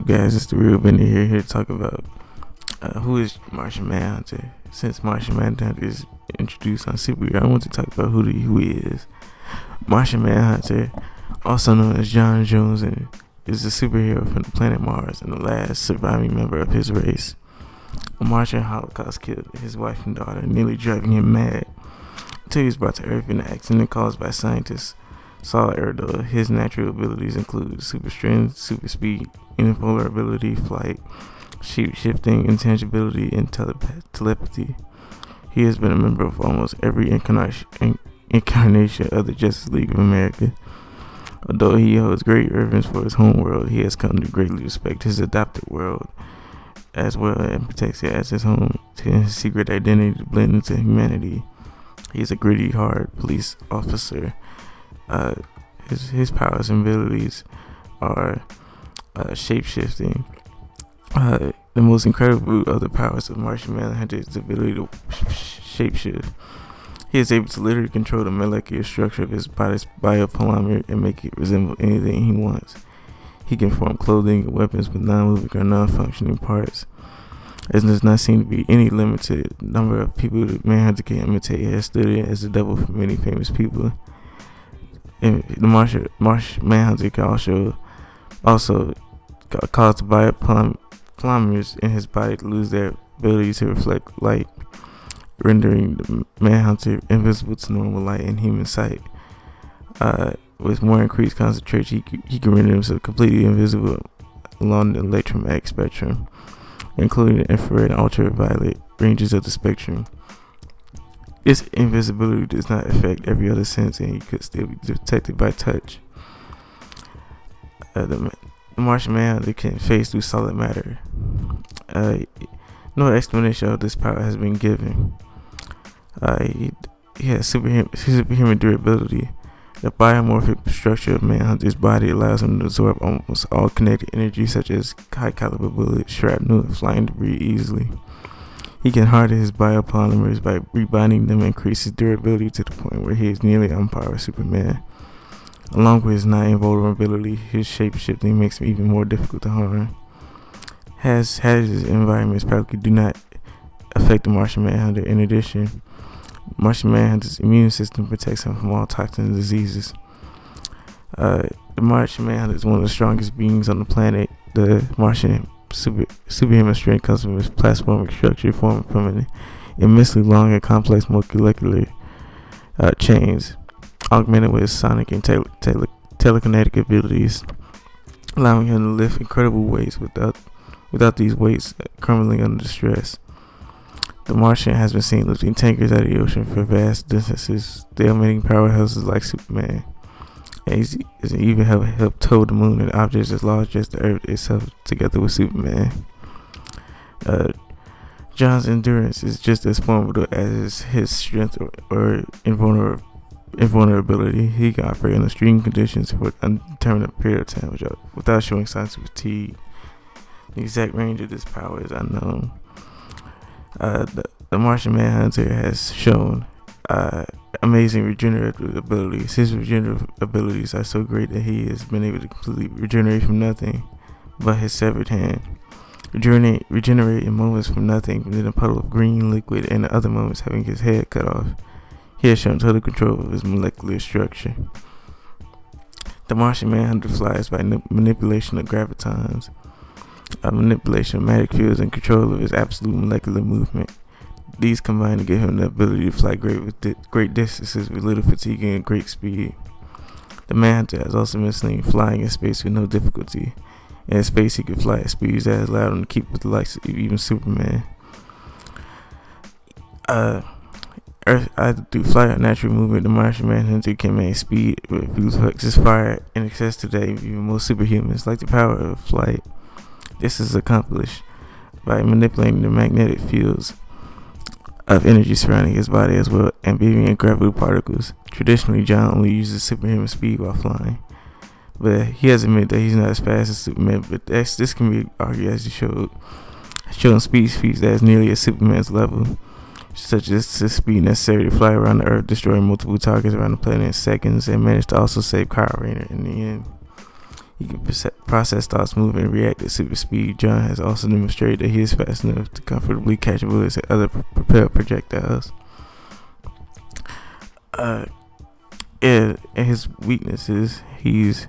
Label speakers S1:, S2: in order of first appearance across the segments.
S1: up, guys? It's the real Benny here to talk about who is Martian Manhunter. Since Martian Manhunter is introduced on Superhero, I want to talk about who he is. Martian Manhunter, also known as John Jones, and is a superhero from the planet Mars and the last surviving member of his race. A Martian Holocaust killed his wife and daughter, nearly driving him mad, until he was brought to Earth in an accident caused by scientists. Saul Erdo. His natural abilities include super strength, super speed, invulnerability, flight, shape-shifting, intangibility, and telepathy. He has been a member of almost every incarnation of the Justice League of America. Although he holds great reverence for his home world, he has come to greatly respect his adopted world as well and protects it as his home. To his secret identity to blend into humanity. He is a gritty, hard police officer. His powers and abilities are shape-shifting. The most incredible of the powers of Martian Manhunter is the ability to shapeshift. He is able to literally control the molecular structure of his body's biopolymer and make it resemble anything he wants. He can form clothing and weapons with non-moving or non-functioning parts. There does not seem to be any limited number of people that Manhunter can imitate. He has stood in as the devil for many famous people. And the Martian Manhunter can also cause the biopolymers in his body to lose their ability to reflect light, rendering the Manhunter invisible to normal light and human sight. With more increased concentration, he can render himself completely invisible along the electromagnetic spectrum, including the infrared and ultraviolet ranges of the spectrum. This invisibility does not affect every other sense, and he could still be detected by touch. The Martian Manhunter can phase through solid matter. No explanation of this power has been given. He has superhuman durability. The biomorphic structure of Manhunter's body allows him to absorb almost all kinetic energy, such as high-caliber bullets, shrapnel, and flying debris easily. He can harden his biopolymers by rebinding them and increase his durability to the point where he is nearly on par with Superman. Along with his non-invulnerability, his shape-shifting makes him even more difficult to harm. Hazardous environments practically do not affect the Martian Manhunter. In addition, Martian Manhunter's immune system protects him from all toxins and diseases. The Martian Manhunter is one of the strongest beings on the planet. The Martian superhuman strength comes from his plasmorphic structure formed from an immensely long and complex molecular chains, augmented with his sonic and telekinetic abilities, allowing him to lift incredible weights without these weights crumbling under stress. The Martian has been seen lifting tankers out of the ocean for vast distances, stalemating powerhouses like Superman. And he's even helped tow the moon and objects as large as the Earth itself together with Superman. John's endurance is just as formidable as his strength or invulnerability. He can operate in extreme conditions for an undetermined period of time without showing signs of fatigue. The exact range of this power is unknown. The Martian Manhunter has shown amazing regenerative abilities. His regenerative abilities are so great that he has been able to completely regenerate from nothing but his severed hand. Regenerate in moments from nothing, within a puddle of green liquid, and in other moments having his head cut off. He has shown total control of his molecular structure. The Martian Manhunter flies by manipulation of gravitons, manipulation of magnetic fields, and control of his absolute molecular movement. These combine to give him the ability to fly great distances with little fatigue and great speed. The Manhunter has also been seen flying in space with no difficulty. In space, he can fly at speeds that has allowed him to keep with the likes of even Superman. Through flight or natural movement, the Martian Manhunter can maintain speed with reflexes fire in excess to that even most superhumans. Like the power of flight, this is accomplished by manipulating the magnetic fields of energy surrounding his body as well and beaming in gravity particles. Traditionally, John only uses superhuman speed while flying, but he has admitted that he's not as fast as Superman. But this can be argued as he showing speed feats that is nearly at Superman's level, such as the speed necessary to fly around the Earth, destroying multiple targets around the planet in seconds, and managed to also save Kyle Rayner in the end. He can process thoughts, move, and react at super speed. John has also demonstrated that he is fast enough to comfortably catch bullets and other propelled projectiles. And his weaknesses, he's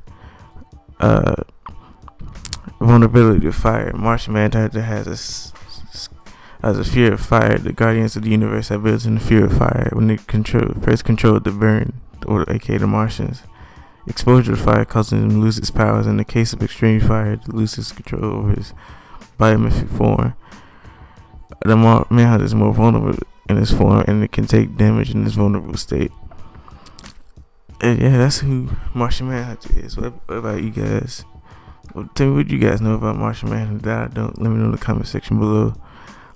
S1: vulnerability to fire. Martian Manhunter has a fear of fire. The Guardians of the Universe have built in the fear of fire when they press control of the burn, or aka the Martians. Exposure to fire causes him to lose his powers. In the case of extreme fire, to lose his control over his biomorphic form. The Manhunter is more vulnerable in his form, and it can take damage in this vulnerable state. And yeah, that's who Martian Manhunter is. What about you guys? Well, tell me what you guys know about Martian Manhunter that I don't. Let me know in the comment section below.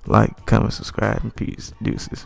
S1: Like, comment, subscribe, and peace. Deuces.